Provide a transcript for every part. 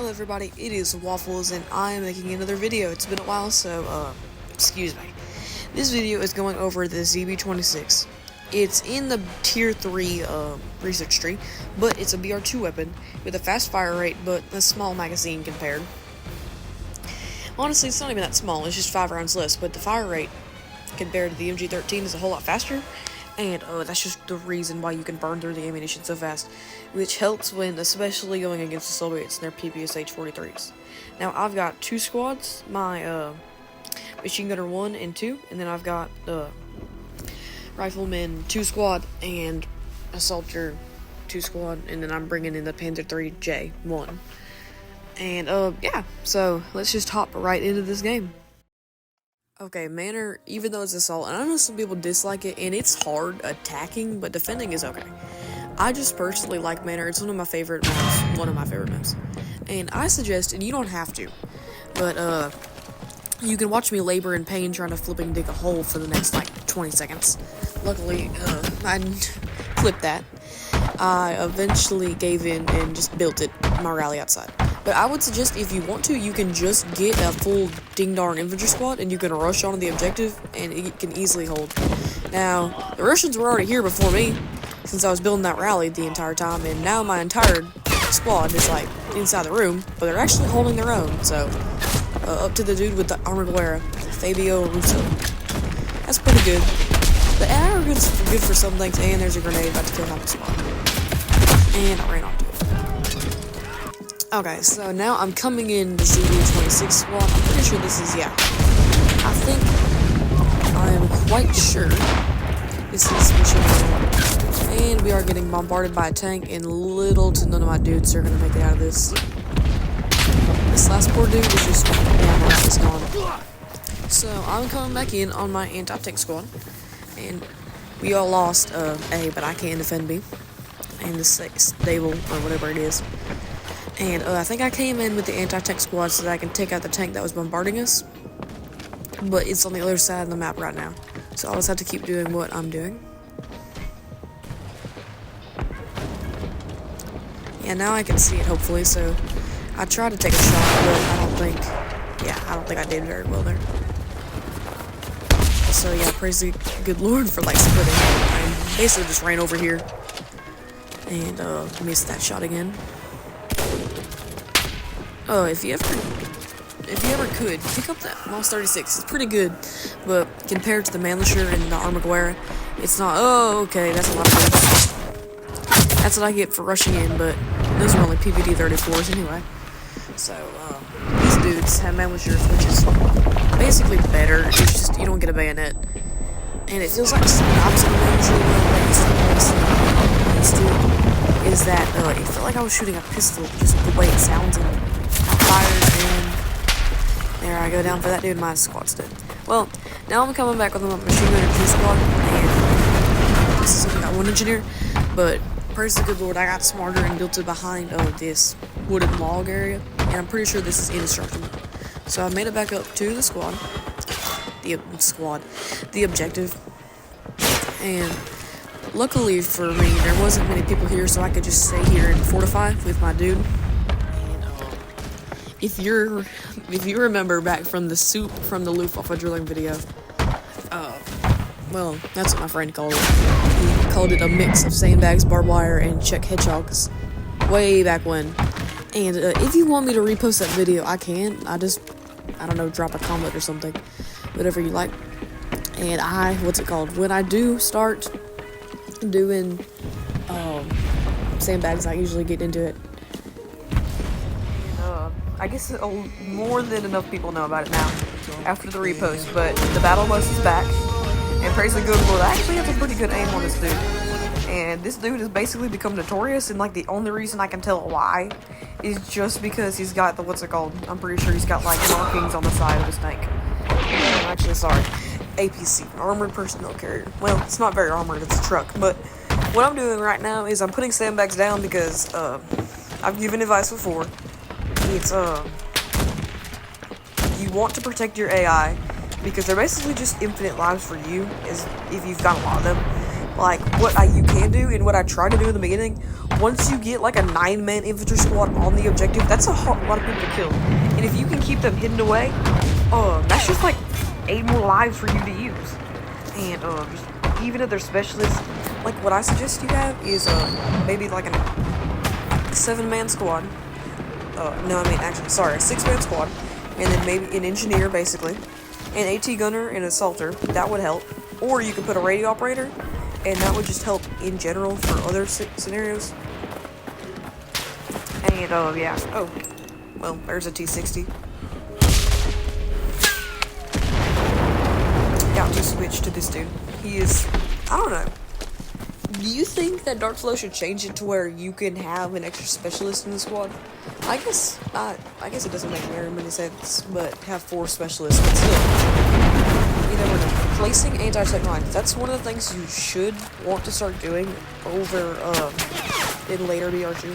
Hello everybody, it is Waffles and I am making another video. It's been a while, so excuse me. This video is going over the ZB-26. It's in the tier 3 research tree, but it's a BR2 weapon with a fast fire rate but a small magazine compared. Honestly, it's not even that small, it's just 5 rounds less, but the fire rate compared to the MG13 is a whole lot faster. And that's just the reason why you can burn through the ammunition so fast, which helps when especially going against the Soviets and their PPSH 43s. Now I've got 2 squads, my machine gunner 1 and 2, and then I've got rifleman 2 squad and assaulter 2 squad, and then I'm bringing in the Panther 3J 1. And yeah, so let's just hop right into this game. Okay, Manor, even though it's assault, and I know some people dislike it, and it's hard attacking, but defending is okay. I just personally like Manor. It's one of my favorite maps. And I suggest, and you don't have to, but you can watch me labor in pain trying to flipping dig a hole for the next, like, 20 seconds. Luckily, I clipped that. I eventually gave in and just built it, my rally outside. But I would suggest, if you want to, you can just get a full ding-dong infantry squad, and you can rush onto the objective, and it can easily hold. Now, the Russians were already here before me, since I was building that rally the entire time, and now my entire squad is, like, inside the room, but they're actually holding their own, so, up to the dude with the armored wear, Fabio Russo. That's pretty good. The arrow is good for some things, and there's a grenade about to kill half the squad. And I ran onto it. Okay, so now I'm coming in the ZB-26 squad. I'm pretty sure this is, yeah. I am quite sure this is mission 1. And we are getting bombarded by a tank, and little to none of my dudes are going to make it out of this. This last poor dude is just, yeah, my life is gone. So I'm coming back in on my anti-tank squad, and we all lost A, but I can defend B, and the stable, or whatever it is. And I think I came in with the anti-tank squad so that I can take out the tank that was bombarding us. But it's on the other side of the map right now. So I'll just have to keep doing what I'm doing. Yeah, now I can see it, hopefully. So I tried to take a shot, but I don't think I did very well there. So yeah, praise the good Lord for, like, splitting. I basically just ran over here and missed that shot again. Oh, if you ever could, pick up that Moss 36. It's pretty good, but compared to the Mannlicher and the Armored Guerra, it's not. Oh, okay, that's a lot of damage. That's what I get for rushing in, but those are only PVD 34s anyway. So, these dudes have Mannlichers, which is basically better. It's just you don't get a bayonet, and it feels like the opposite of Mannlicher used to, is that it felt like I was shooting a pistol, just the way it sounds and and there I go down for that dude. My squad's dead. Well, now I'm coming back with my machine gunner 2 squad, and this is only got 1 engineer, but praise the good Lord, I got smarter and built it behind this wooden log area, and I'm pretty sure this is indestructible. So I made it back up to the squad, the objective, and luckily for me, there wasn't many people here, so I could just stay here and fortify with my dude. If you remember back from the Luftwaffe drilling video, well, that's what my friend called it. He called it a mix of sandbags, barbed wire, and Czech hedgehogs, way back when. And if you want me to repost that video, I can. I don't know, drop a comment or something, whatever you like. And when I do start doing sandbags, I usually get into it. I guess more than enough people know about it now, after the repost, but the battle bus is back, and praise the good Lord, I actually have a pretty good aim on this dude, and this dude has basically become notorious, and, like, the only reason I can tell why is just because he's got the, I'm pretty sure he's got, like, markings on the side of his tank. Actually, sorry, APC, Armored Personnel Carrier. Well, it's not very armored, it's a truck, but what I'm doing right now is I'm putting sandbags down because, I've given advice before. It's, you want to protect your AI, because they're basically just infinite lives for you, if you've got a lot of them. Like, what you can do, and what I tried to do in the beginning, once you get like a 9-man infantry squad on the objective, that's a lot of people to kill. And if you can keep them hidden away, that's just like 8 more lives for you to use. And just, even if they're specialists, like what I suggest you have is maybe like a 7-man squad. No, I mean actually, sorry, a 6-man squad, and then maybe an engineer basically, an AT gunner and an assaulter. That would help. Or you could put a radio operator, and that would just help in general for other scenarios. And yeah. Oh, well, there's a T-60. Got to switch to this dude. He is, I don't know. Do you think that Darkflow should change it to where you can have an extra specialist in the squad? I guess it doesn't make very many sense, but have 4 specialists, but still. You never know. Placing anti-tank mines. That's one of the things you should want to start doing over in later BR2.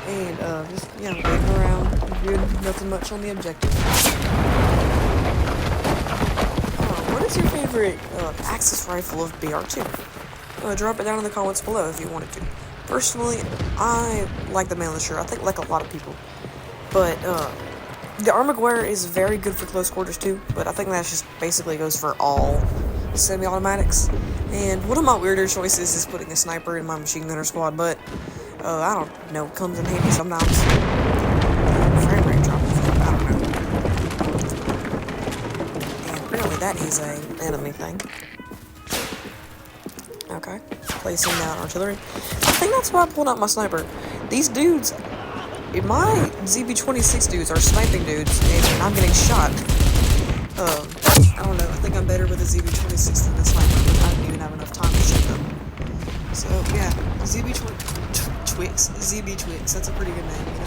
And just waiting around, doing nothing much on the objective. What is your favorite Axis rifle of BR2? Drop it down in the comments below if you wanted to. Personally, I like the Malicure. I think like a lot of people. But the Armaguerre is very good for close quarters too, but I think that just basically goes for all semi-automatics. And one of my weirder choices is putting a sniper in my machine gunner squad, but I don't know, comes in handy sometimes. Frame rate drop, I don't know. And apparently that is an enemy thing. Okay, placing down artillery. I think that's why I pulled out my sniper. These dudes, my ZB-26 dudes are sniping dudes, and I'm getting shot. I don't know, I think I'm better with the ZB-26 than the sniper, but I didn't even have enough time to shoot them. So, yeah, ZB-Twix, that's a pretty good name, you know?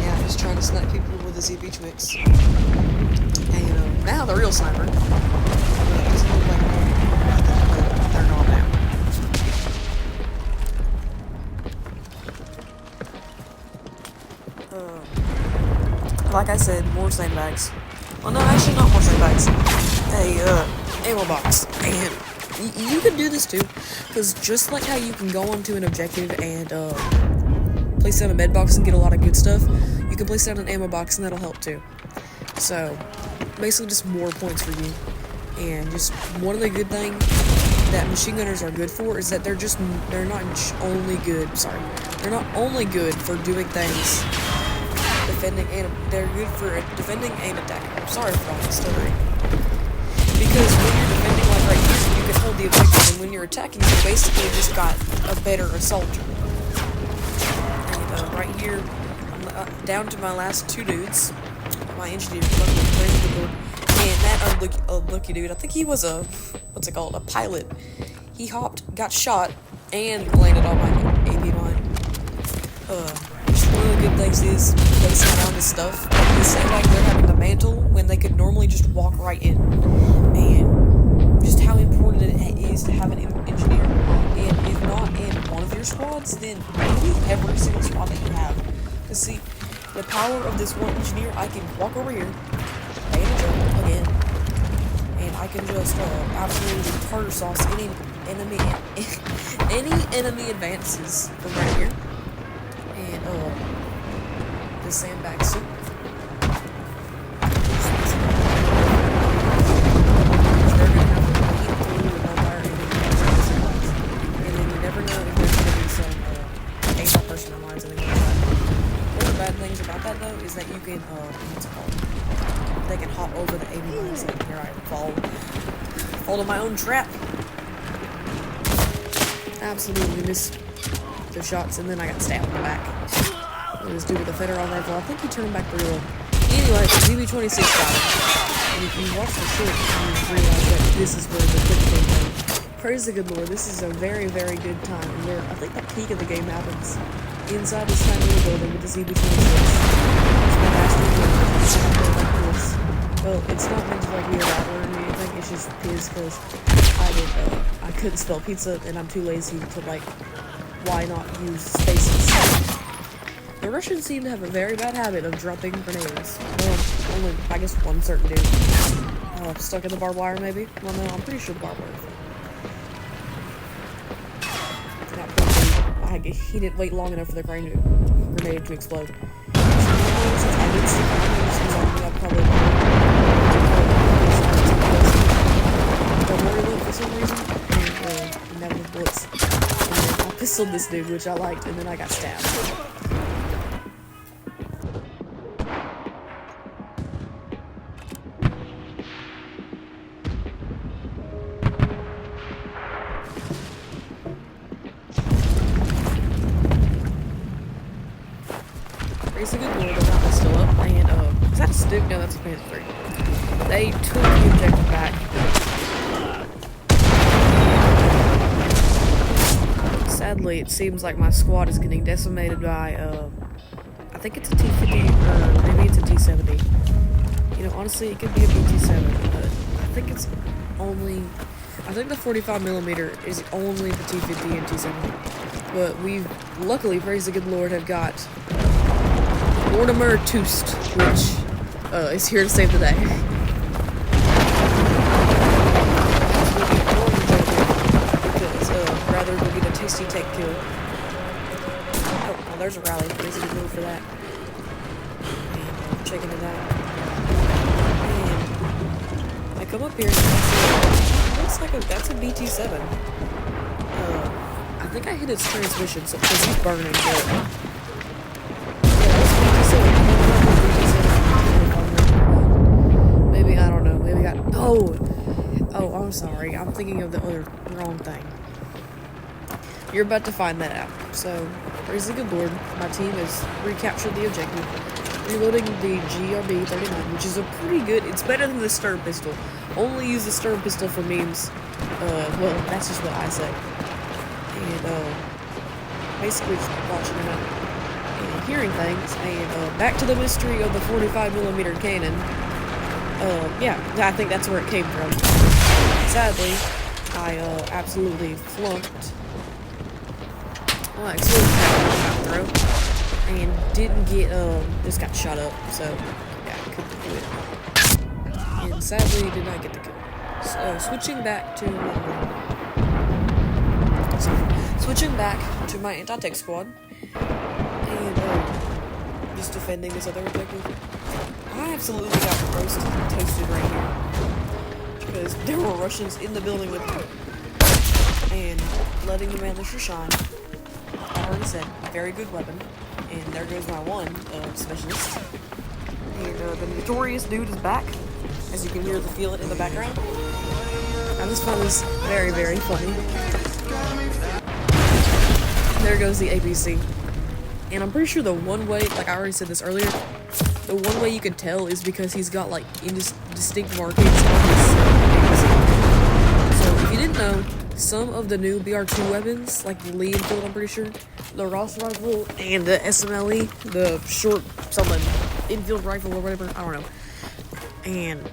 Yeah, I'm just trying to snipe people with the ZB-Twix. And, now the real sniper. Doesn't look like they're not now. Like I said, more sandbags. Well, no, actually not more sandbags. Ammo box. And you can do this too, because just like how you can go onto an objective and place down a med box and get a lot of good stuff, you can place down an ammo box and that'll help too. So, basically just more points for you. And just one of the good things that machine gunners are good for is that they're not only good for doing things defending, and they're good for defending and attacking. I'm sorry for all the stuttering. Because when you're defending, like right here, you can hold the objective, and when you're attacking, you basically just got a better assaulter. And right here, I'm down to my last 2 dudes. My engineer, and that unlucky dude, I think he was a pilot. He got shot, and landed on my AP mine. One of the good things is placing down this stuff. They say like they're having to mantle when they could normally just walk right in. And just how important it is to have an engineer. And if not in one of your squads, then maybe every single squad that you have. Because see, the power of this one engineer, I can walk over here, and jump again, and I can just absolutely tartar sauce any enemy advances from right here. And the sandbag soup. They're gonna have to beat through the bonfire and then you never know if there's gonna be some ASAP personal lines in the game. One of the bad things about that though is that you can what's it called? They can hop over the AB lines. And here I fall to my own trap. Absolutely missed the shots, and then I got stabbed in the back. This dude with the federal rifle, I think he turned back pretty well. Anyway, ZB-26 got him. And if you watch the short, you realize that this is where the quick game goes. Praise the good Lord, this is a very, very good time. Where I think the peak of the game happens inside this tiny little building with the ZB-26. Well, it's not meant to like be a battle or anything, it's just because I couldn't spell pizza and I'm too lazy to like, why not use spaces? The Russians seem to have a very bad habit of dropping grenades. Well, only, I guess, one certain dude. Stuck in the barbed wire, maybe? Well, no, I'm pretty sure the barbed wire. I like, he didn't wait long enough for the grenade to explode. Since I did stick around and she was on me, I probably for some reason, and never with bullets. And then I pistoled this dude, which I liked, and then I got stabbed. Praise the good Lord, the round is still up, and, is that a stick? No, that's a Panther 3. They took the objective back. Sadly, it seems like my squad is getting decimated by, I think it's a T-50, or maybe it's a T-70. You know, honestly, it could be a BT-7, but I think it's only, I think the 45mm is only the T-50 and T-70. But we've, luckily, praise the good Lord, have got Mortimer Toost, which, is here to save the day. Rather than get a tasty take kill. Oh, well, there's a rally. There's a good move for that. And checking it out. And I come up here and it looks like that's a BT-7. I think I hit its transmission, so because he's burning good. Yeah, that's BT-7. Maybe, I don't know. Maybe I got. Oh, I'm sorry. I'm thinking of the other wrong thing. You're about to find that out. So, praise the good Lord, my team has recaptured the objective, reloading the GRB-39, which is a pretty good, it's better than the Sturm pistol. Only use the Sturm pistol for memes. Well, that's just what I say. And, basically just watching it out and hearing things, and, back to the mystery of the 45mm cannon. Yeah, I think that's where it came from. Sadly, I, absolutely flunked. Well, I exploded throw and didn't get, just got shot up, so, yeah, I couldn't do it. And sadly, did not get the kill. So, switching back to my anti-tech squad, and, just defending this other objective. I absolutely got toasted right here, because there were Russians in the building with me, and letting the Mantlisher shine. I already said, very good weapon. And there goes my one specialist. And the notorious dude is back, as you can hear the feel it in the background. I just found this very, very funny. There goes the ABC. And I'm pretty sure the one way, like I already said this earlier, the one way you can tell is because he's got like distinct markings on his ABC. So if you didn't know, some of the new BR2 weapons, like the Lee Enfield, I'm pretty sure, the Ross rifle, and the SMLE, the short something, Enfield rifle or whatever, I don't know, and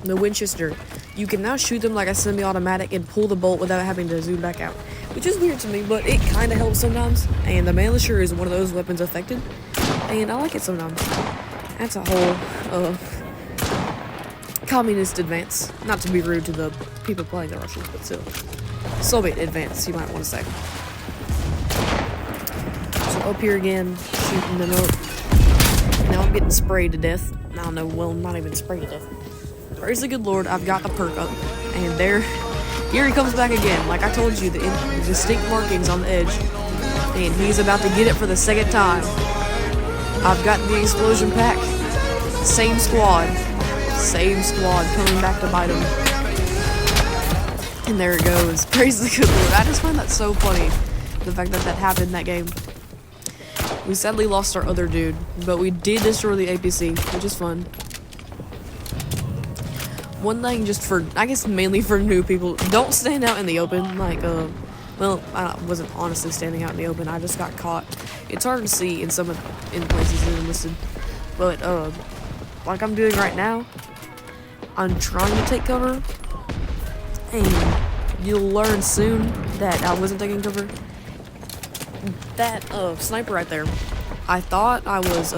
the Winchester, you can now shoot them like a semi-automatic and pull the bolt without having to zoom back out, which is weird to me, but it kind of helps sometimes, and the Mantlisher is one of those weapons affected, and I like it sometimes. That's a whole, communist advance. Not to be rude to the people playing the Russians, but still. Soviet advance, you might want to say. So up here again, shooting them up. Now I'm getting sprayed to death. I don't know, well, not even sprayed to death. Praise the good Lord, I've got the perk up. And here he comes back again. Like I told you, the distinct markings on the edge. And he's about to get it for the second time. I've got the explosion pack. Same squad coming back to bite him. And there it goes. Praise the good Lord. I just find that so funny, the fact that that happened in that game. We sadly lost our other dude, but we did destroy the APC, which is fun. One thing just for, I guess mainly for new people, don't stand out in the open, like, well, I wasn't honestly standing out in the open, I just got caught. It's hard to see in in places that are listed, but, like I'm doing right now, I'm trying to take cover, and you'll learn soon that I wasn't taking cover. That, sniper right there, I thought I was,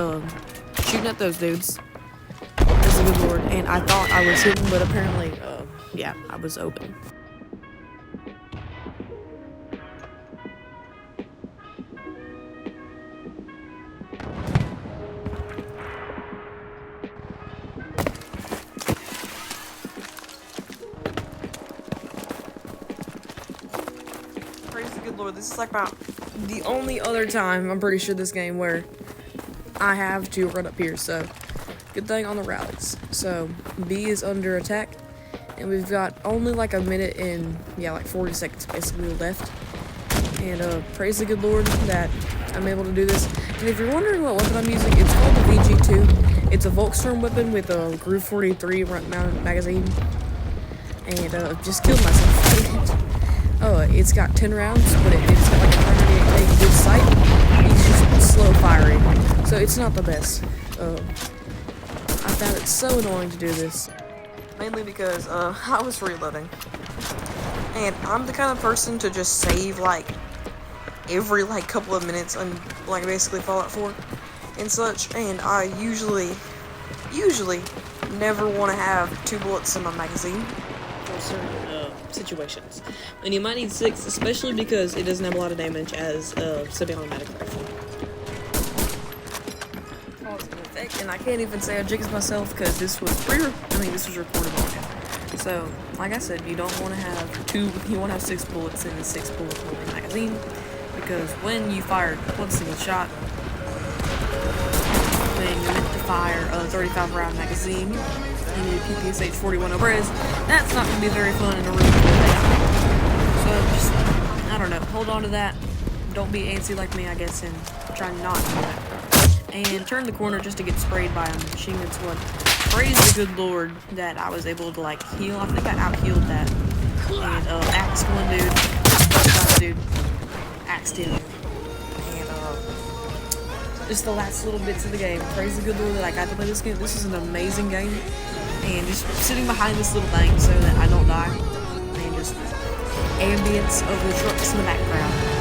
shooting at those dudes. Praise the good Lord, and I thought I was hidden, but apparently, yeah, I was open. this is like about the only other time, I'm pretty sure, this game where I have to run up here, so good thing on the rallies. So B is under attack, and we've got only like a minute and, yeah, like 40 seconds basically left. And praise the good Lord that I'm able to do this. And if you're wondering what weapon I'm using, it's called the VG2. It's a Volksturm weapon with a Groove 43 mounted magazine. And just killed myself. It's got 10 rounds, but it's got like a good sight. It's just slow firing, so it's not the best. I found it so annoying to do this, mainly because I was reloading, and I'm the kind of person to just save like every like couple of minutes on like basically Fallout 4 and such, and I usually never want to have 2 bullets in my magazine for certain situations. And you might need 6, especially because it doesn't have a lot of damage as a semi-automatic rifle. And I can't even say I jinxed myself because this was recorded on. So, like I said, you don't want to have you want to have 6 bullets in a 6 bullet holding magazine, because when you fire one single shot, when you're meant to fire a 35 round magazine, and you PPSH 41 over res, that's not going to be very fun in a room full of data. So just, I don't know, hold on to that. Don't be antsy like me, I guess, and try not to do that. And turn the corner just to get sprayed by a machine gun squad. Praise the good Lord that I was able to like heal. I think I out-healed that. And axed one dude, axed him. Just the last little bits of the game. Praise the good Lord that I got to play this game. This is an amazing game. And just sitting behind this little thing so that I don't die. And just ambience of the trucks in the background.